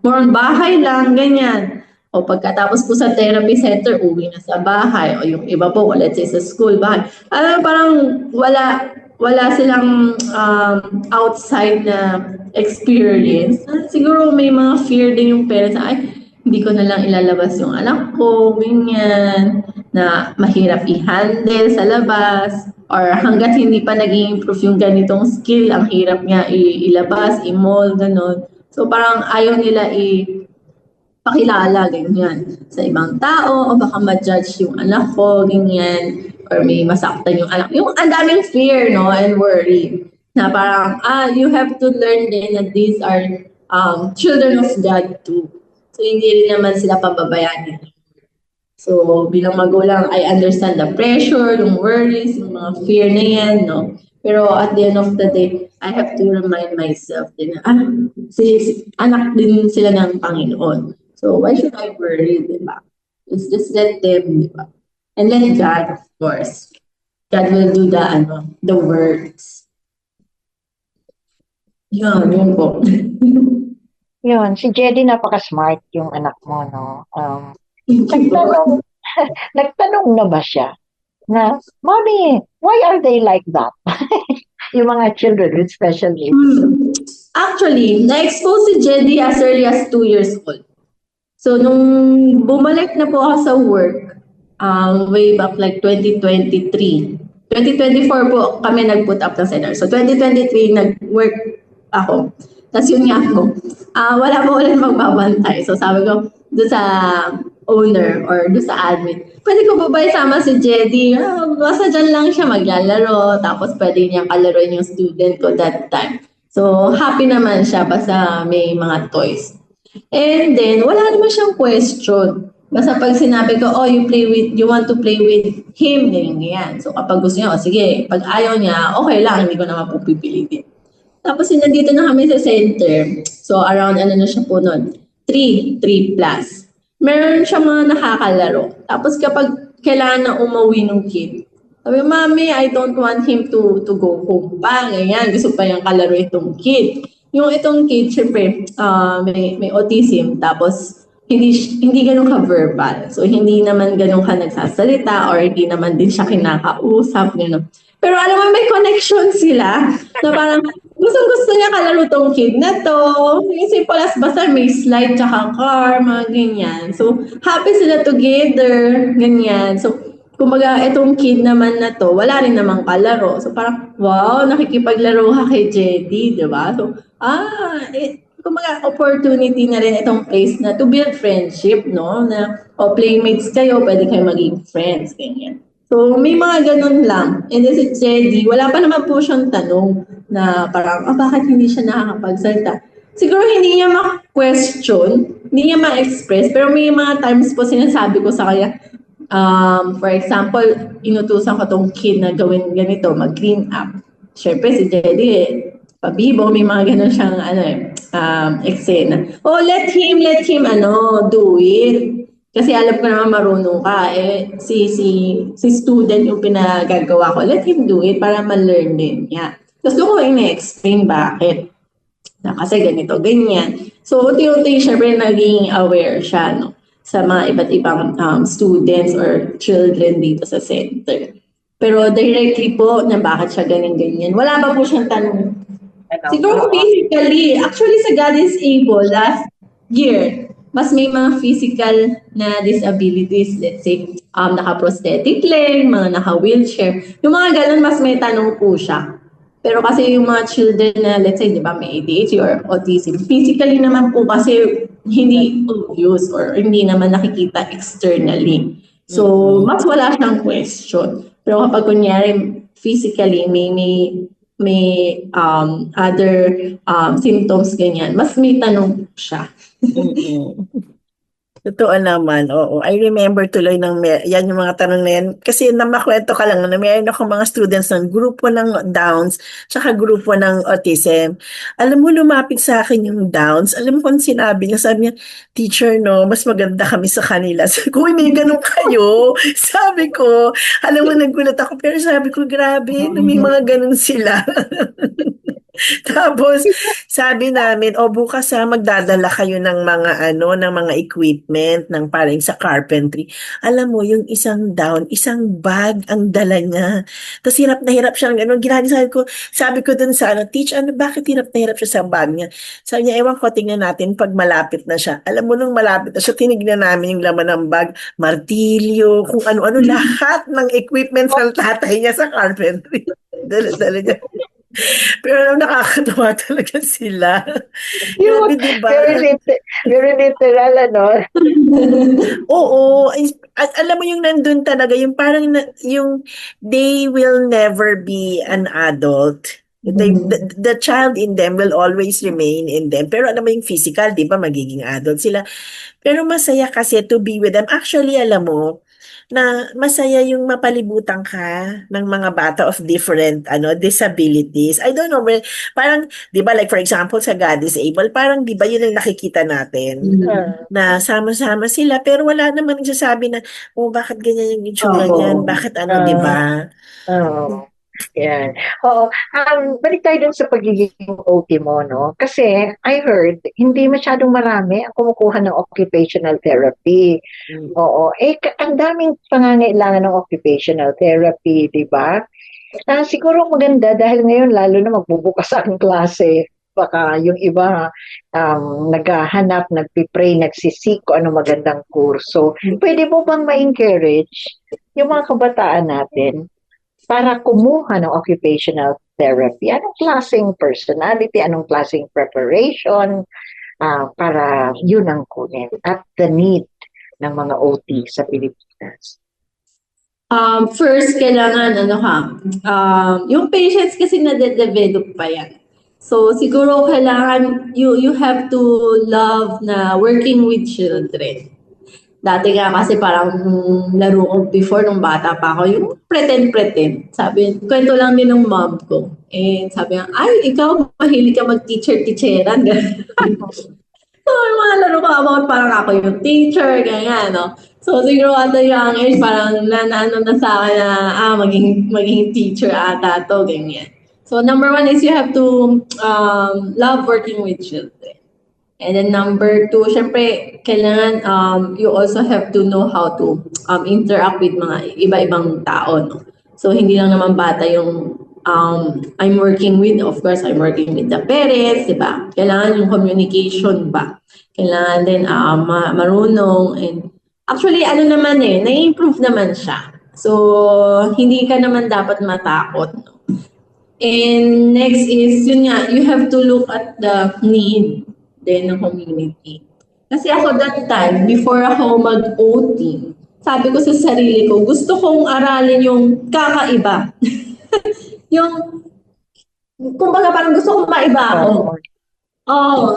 more on bahay lang, ganyan. O pagkatapos po sa therapy center, uwi na sa bahay. O yung iba po, let's say sa school, bahay. Parang wala silang outside na experience. Siguro may mga fear din yung parents. Ay, hindi ko na lang ilalabas yung anak ko, ganyan. Na mahirap i-handle sa labas. Or hanggat hindi pa nag-i-improve yung ganitong skill, ang hirap niya ilabas, i-mold, gano'n. So parang ayaw nila pakilala, ganyan, sa ibang tao, o baka ma-judge yung anak ko, ganyan, or may masaktan yung anak. Yung ang daming fear, no, and worry, na parang, you have to learn din that these are children of God too. So, hindi rin naman sila pababayaan. So, bilang magulang, I understand the pressure, yung worries, yung mga fear na yan, no. Pero at the end of the day, I have to remind myself din na, anak din sila ng Panginoon. So, why should I worry, di ba? Just let them, di ba? And let God, of course. God will do the works. Yun po. Yun, si Jedy napaka-smart yung anak mo, no? Nagtanong, nagtanong na ba siya na, Mommy, why are they like that? Yung mga children with special needs. Actually, na-expose si Jedy as early as 2 years old. So, nung bumalik na po ako sa work, way back like 2023. 2024 po kami nag-put up ng center. So, 2023, nag-work ako. Tapos yun nga po, wala po ulit magbabantay. So, sabi ko, doon sa owner or doon sa admin, pwede ko ba isama si Jedy? Basta dyan lang siya maglalaro. Tapos pwede niyang kalaroin yung student ko that time. So, happy naman siya basta may mga toys. And then, wala naman siyang question. Basta pag sinabi ko, you want to play with him, ganyan. So, kapag gusto niya, sige. Pag ayaw niya, okay lang, hindi ko naman po pipilitin. Tapos, nandito na kami sa center. So, around, na siya po nun? 3 plus. Meron siya mga nakakalaro. Tapos, kapag kailangan na umuwi ng kid, sabi, Mami, I don't want him to go home pa. Ganyan, gusto pa niyang kalaro itong kid. Yung itong kid, syempre, may autism. Tapos, hindi ganun ka-verbal. So, hindi naman ganun ka nagsasalita or hindi naman din siya kinakausap. Ganun. Pero alam mo, may connection sila na parang gusto niya kalaro tong kid na to. Yung simple as basta may slide tsaka car, mga ganyan. So, happy sila together, ganyan. So, kumbaga, itong kid naman na to, wala rin namang kalaro. So, parang, wow, nakikipaglaro ka kay Jedy, di ba? So, kumbaga, opportunity na rin itong place na to build friendship, no? Na, playmates kayo, pwede kayo maging friends, ganyan. So, may mga ganun lang. And then si Jedy, wala pa naman po siyang tanong na parang, bakit hindi siya nakakapagsalita? Siguro hindi niya ma-question, hindi niya ma-express, pero may mga times po sinasabi ko sa kanya, for example, inutusan ko tong kid na gawin ganito, mag-clean up. Siyempre, si Jedy, pabibo, may mga ganun siyang, eksena. Let him, do it. Kasi alam ko naman marunong ka. Si student yung pinagagawa ko. Let him do it para ma-learn din niya. Tapos doon ko ina-explain bakit. Kasi ganito, ganyan. So, unti-unti, syempre, naging aware siya, no? Sa mga iba't ibang students or children dito sa center. Pero directly po na bakit siya ganyan-ganyan. Wala pa po siyang tanong. Siguro physically, actually sa God is Able, last year, mas may mga physical na disabilities, let's say, naka-prosthetic leg, mga naka-wheelchair. Yung mga ganun, mas may tanong po siya. Pero kasi yung mga children na, let's say, di ba, may ADHD or autism, physically naman po kasi hindi obvious or hindi naman nakikita externally. So, mas wala siyang question. Pero kapag kunyari, physically, may other symptoms ganyan, mas may tanong siya. Totoo naman, oo. I remember tuloy yan yung mga tanong na yan. Kasi namakwento ka lang na mayroon akong mga students ng grupo ng Downs tsaka grupo ng autism. Alam mo, lumapit sa akin yung Downs. Alam mo kung sinabi niya, sabi niya, teacher, no, mas maganda kami sa kanila. Sabi ko, hindi ganun kayo. Sabi ko, alam mo, nagulat ako. Pero sabi ko, grabe, may mga ganun sila. Tapos sabi namin, bukas magdadala kayo ng mga equipment ng parang sa carpentry. Alam mo, yung isang isang bag ang dala niya. Tapos hirap na hirap siya ng gano'n. Sabi ko dun sa teach, bakit hirap na hirap siya sa bag niya? Sabi niya, ewan ko, tingnan natin pag malapit na siya. Alam mo, nung malapit na siya, tinignan namin yung laman ng bag, martilyo, kung ano-ano, lahat ng equipment ng tatay niya sa carpentry. Dala niya. Pero nakakatawa talaga sila. Grabe, diba? Very literal, ano? Oo. At alam mo yung nandun talaga, yung parang yung they will never be an adult The child in them will always remain in them. Pero alam mo yung physical, di ba, magiging adult sila. Pero masaya kasi to be with them. Actually, alam mo, na masaya yung mapalibutan ka ng mga bata of different disabilities. I don't know, parang, di ba, like for example, sa God is Able, parang di ba yun ang nakikita natin? Na sama-sama sila, pero wala naman nagsasabi na, oh, bakit ganyan yung itsura niyan? Bakit di ba? Oo. Yan. Oo. Balik tayo dun sa pagiging OT mo, no? Kasi I heard, hindi masyadong marami ang kumukuha ng occupational therapy. Oo. Ang daming pangangailangan ng occupational therapy, di ba? Siguro maganda dahil ngayon lalo na magbubukas ang klase. Baka yung iba naghahanap, nagpipray, nagsisik kung ano magandang kurso. Pwede mo bang ma-encourage yung mga kabataan natin para kumuha ng occupational therapy? Anong klaseng personality, anong klaseng preparation para yun ang kunin at the need ng mga OT sa Pilipinas? First, kailangan yung patients kasi na-develop pa yan. So, siguro kailangan you have to love na working with children. Dati nga kasi parang laro ko before nung bata pa ako, yung pretend. Sabi, kwento lang din ng mom ko. Sabi niya, ay, ikaw mahilig ka mag-teacher-teacheran. So, yung mga laro ko about parang ako yung teacher, ganyan, no? So, siguro at a young age, parang naano na sa akin na, maging teacher ata to, ganyan. So, number one is you have to love working with children. And then number two, syempre, kailangan you also have to know how to interact with mga iba-ibang tao, no? So, hindi lang naman bata yung I'm working with, of course, I'm working with the parents, di ba? Kailangan yung communication ba? Kailangan din marunong. And actually, na-improve naman siya. So, hindi ka naman dapat matakot, no? And next is, yun nga, you have to look at the need din ng community. Kasi ako that time, before ako mag-OT, sabi ko sa sarili ko, gusto kong aralin yung kakaiba. Yung, kumbaga parang gusto kong maiba ako.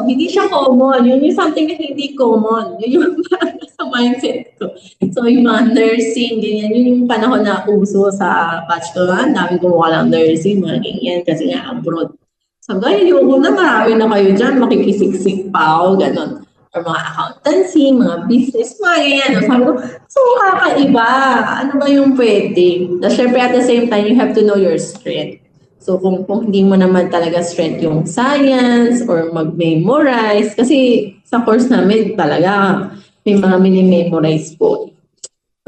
Hindi siya common. Yun yung something na hindi common. Yun yung parang sa mindset ko. So yung mga nursing, ganyan, yun yung panahon na uso sa batch ko. Ang dami kumuha lang nursing, mga ganyan, kasi nga abroad. Sabi ko, ayoko na, marami na kayo dyan, makikisiksik pa ako, gano'n. Or mga accountancy, mga business, mga ganyan. Sabi ko, so kakaiba, ano ba yung pwede? Syempre at the same time, you have to know your strength. So kung hindi mo naman talaga strength yung science or mag-memorize, kasi sa course namin talaga may mga mini-memorize po.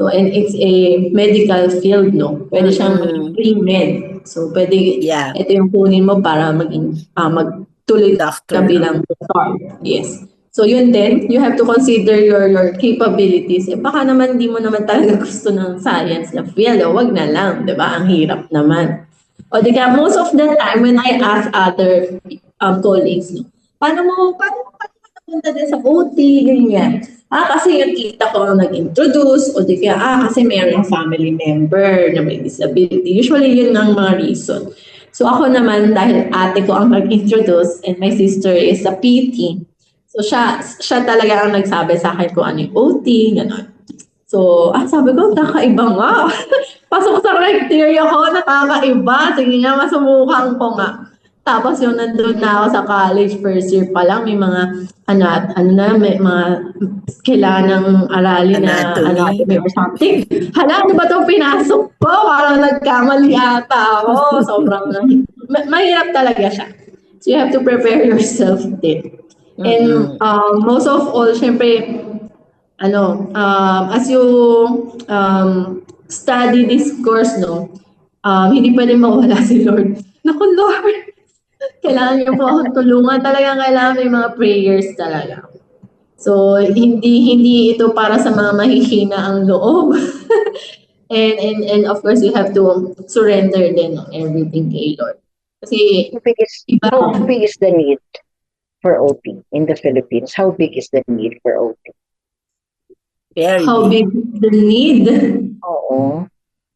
So, and it's a medical field, no? Pwede siyang pre-med. So, pwede, ito yung kunin mo para magtuloy ka bilang doctor. Yes. So, yun din, you have to consider your capabilities. Baka naman di mo naman talaga gusto ng science na field. Wag na lang, di ba? Ang hirap naman. O, di ka, most of the time, when I ask other colleagues, no, paano napunta din sa OT, ganyan. Kasi yung tita ko nag-introduce, o di kaya, kasi mayroong family member na may disability. Usually, yun ang mga reason. So, ako naman, dahil ate ko ang nag-introduce and my sister is a PT, so, siya talaga ang nagsabi sa akin kung ano yung OT, gano'n. So, sabi ko, nakakaiba nga. Pasok sa criteria ko, nakakaiba. Sige nga, masubukan ko nga. Tapos yung nandun na ako sa college, first year pa lang, may mga, may mga kailangan ng aralin na anatomy or something. Hala, ano ba itong pinasok ko? Parang nagkamali ata ako. Sobrang mahirap talaga siya. So you have to prepare yourself din. And most of all, syempre, as you study this course, no, hindi pwede mawala si Lord. Naku, Lord! Kailangan niyo po akong tulungan. Talagang kailangan may mga prayers talaga. So, hindi ito para sa mga mahihina ang loob. and of course, you have to surrender then on everything kay Lord. Kasi, how big is the need for OT in the Philippines? How big is the need for OT? How big is the need? Oo.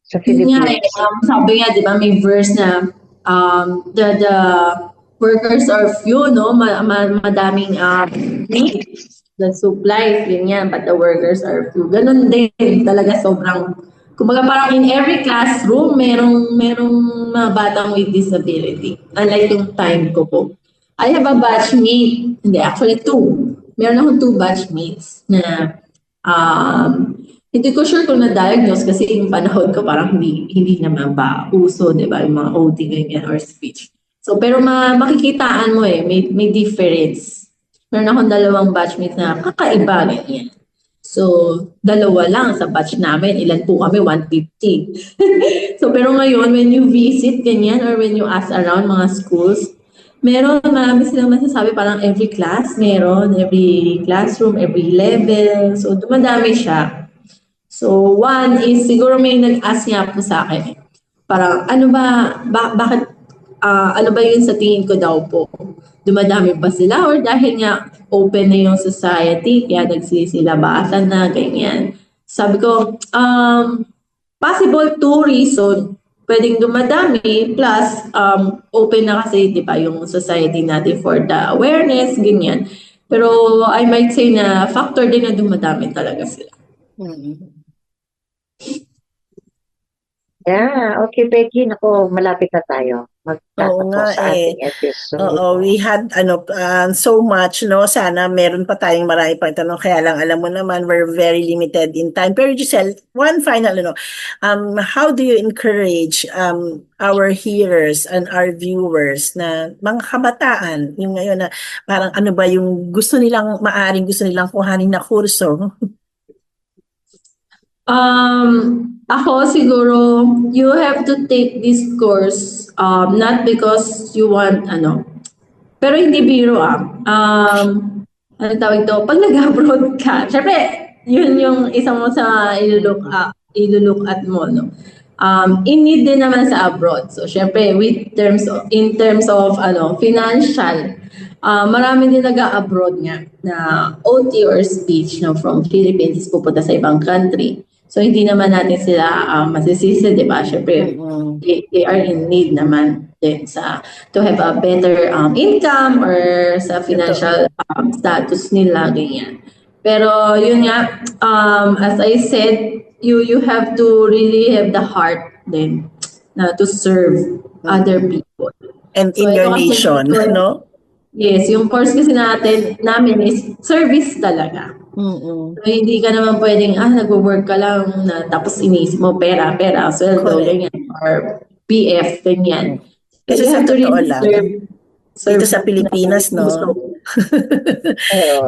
Sa Philippines. Sabi nga, di ba, may verse na the workers are few, no? Madaming needs, the supplies, ganyan, but the workers are few. Ganun din talaga, sobrang, kumbaga parang in every classroom, merong mga batang with disability. Unlike yung time ko po. I have a batchmate, hindi, actually two. Meron akong two batchmates na hindi ko sure kung na-diagnose kasi yung panahon ko parang hindi naman ba uso, di ba, yung mga OT ganyan or speech. So, pero makikitaan mo may difference. Meron akong dalawang batchmates na kakaiba, ganyan. So, dalawa lang sa batch namin. Ilan po kami? 150. So, pero ngayon, when you visit, ganyan, or when you ask around mga schools, marami silang masasabi, parang every class, every classroom, every level. So, dumadami siya. So, one is, siguro may nag-ask niya po sa akin, parang, bakit, ano ba yun sa tingin ko daw po? Dumadami ba sila or dahil nga open na yung society kaya nagsisilabasan na ganyan. Sabi ko, possible two reason. Pwedeng dumadami plus open na kasi 'di ba yung society natin for the awareness ganyan. Pero I might say na factor din na dumadami talaga sila. Yeah, okay, Becky. Naku, malapit na tayo. Magtatapos sa ating episode. Oo, we had so much, no? Sana meron pa tayong marami pang tanong. Kaya lang, alam mo naman, we're very limited in time. Pero Giselle, one final, how do you encourage our hearers and our viewers na mga kabataan, yung ngayon na parang ano ba yung gusto nilang kuhanin na kurso? Ako siguro, you have to take this course not because you want pero hindi biro ano tawag ito, pag nag-abroad ka, syempre yun yung isa mo sa ilulook at mo, no? In need din naman sa abroad. So syempre in terms of financial, marami din nag-abroad nga na OT or speech, no, from Philippines pupunta sa ibang country. So, hindi naman natin sila masisisi, di ba? Siyempre, they are in need naman din to have a better income or sa financial status nila, ganyan. Pero, yun nga, as I said, you have to really have the heart din to serve other people. And in your nation, no? Yes, yung course kasi namin is service talaga. So, hindi ka naman pwedeng, nag-work ka lang na tapos iniisip mo pera, sweldo, ganyan, or PF, ganyan. Kasi sa totoo lang, dito sa Pilipinas, no?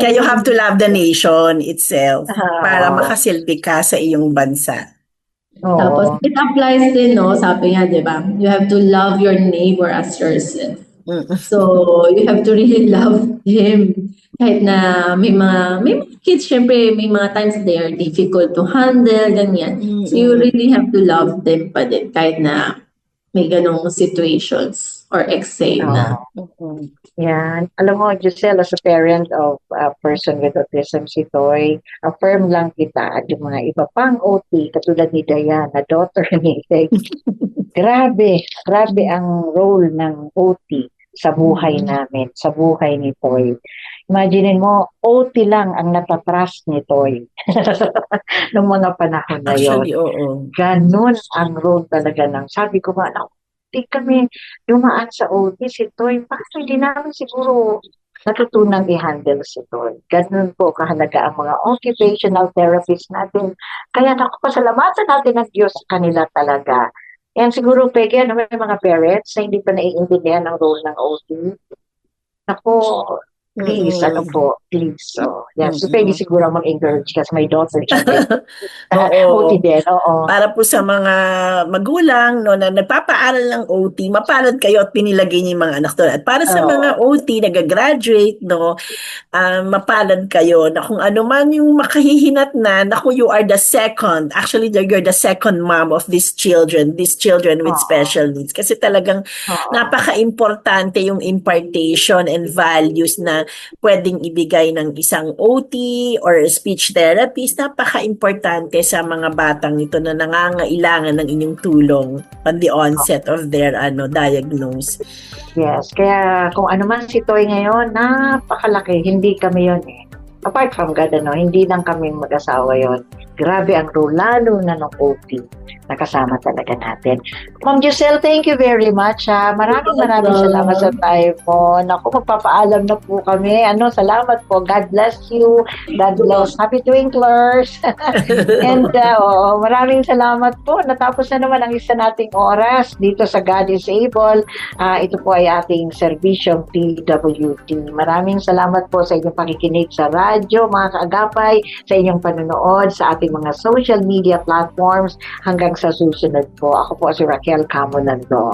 Kaya you have to love the nation itself para makasilbi ka sa iyong bansa. Tapos, it applies din, no? Sabi nga, di ba? You have to love your neighbor as yourself. So, you have to really love him. Kahit na may mga kids, syempre, may mga times they are difficult to handle, ganyan. So, you really have to love them pa din, kahit na may ganong situations or exam na. Yan. Alam mo, Giselle, as a parent of a person with autism, si Toy, affirm lang kita at yung mga iba pang OT, katulad ni Diana, daughter ni Meg. Grabe ang role ng OT sa buhay namin, sa buhay ni Toy. Imagine mo, OT lang ang natatras ni Toy noong mga panahon na yun. Actually, oo. Ganun ang role talaga ng, sabi ko nga, di kami dumaan sa OT si Toy, bakit hindi namin siguro natutunang i-handle si Toy. Ganun po kahalaga ang mga occupational therapists natin. Kaya pasalamatan natin ang Diyos sa kanila talaga. Yan siguro, Peggy, may mga parents na hindi pa naiintindihan ang role ng OT. Ako, please, please. So, yes, so Peggy siguro mag-encourage kasi my daughter siya. OT din, oo. Para po sa mga magulang, no, na nagpapaaral ng OT, mapalad kayo at pinilagay niyo yung mga anak doon. At para sa mga OT, nag-graduate, no, mapalad kayo na kung ano man yung makahihinat na, naku, you are the second. Actually, you're the second mom of these children with special needs. Kasi talagang napaka-importante yung impartation and values na na pwedeng ibigay ng isang OT or speech therapist. Napaka-importante sa mga batang ito na nangangailangan ng inyong tulong on the onset of their diagnose. Yes, kaya kung ano man si Toy ngayon, napakalaki. Hindi kami yon eh. Apart from God, hindi lang kami mag-asawa yon. Grabe ang role, lalo na ng OT. Nakasama talaga natin. Ma'am Giselle, thank you very much. Maraming salamat sa time mo. Naku, magpapaalam na po kami. Salamat po. God bless you. God bless. Happy Twinklers. And maraming salamat po. Natapos na naman ang isa nating oras dito sa God is Able. Ito po ay ating serbisyong PWD. Maraming salamat po sa inyong pakikinig sa radyo, mga kaagapay, sa inyong panonood sa ating mga social media platforms. Hanggang sa susunod po. Ako po si Raquel Camonando.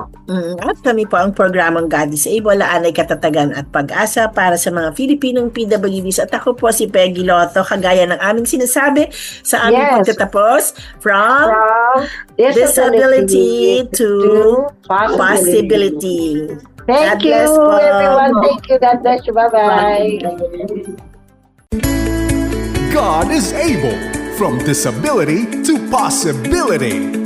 At kami po ang programang God is Able, Aanay Katatagan at Pag-asa para sa mga Filipinong PWDs. At ako po si Peggy Lotto, kagaya ng aming sinasabi sa aming pagtatapos from disability to possibility. Thank you, everyone. Thank you. God bless you. Bye-bye. God is able. From disability to possibility.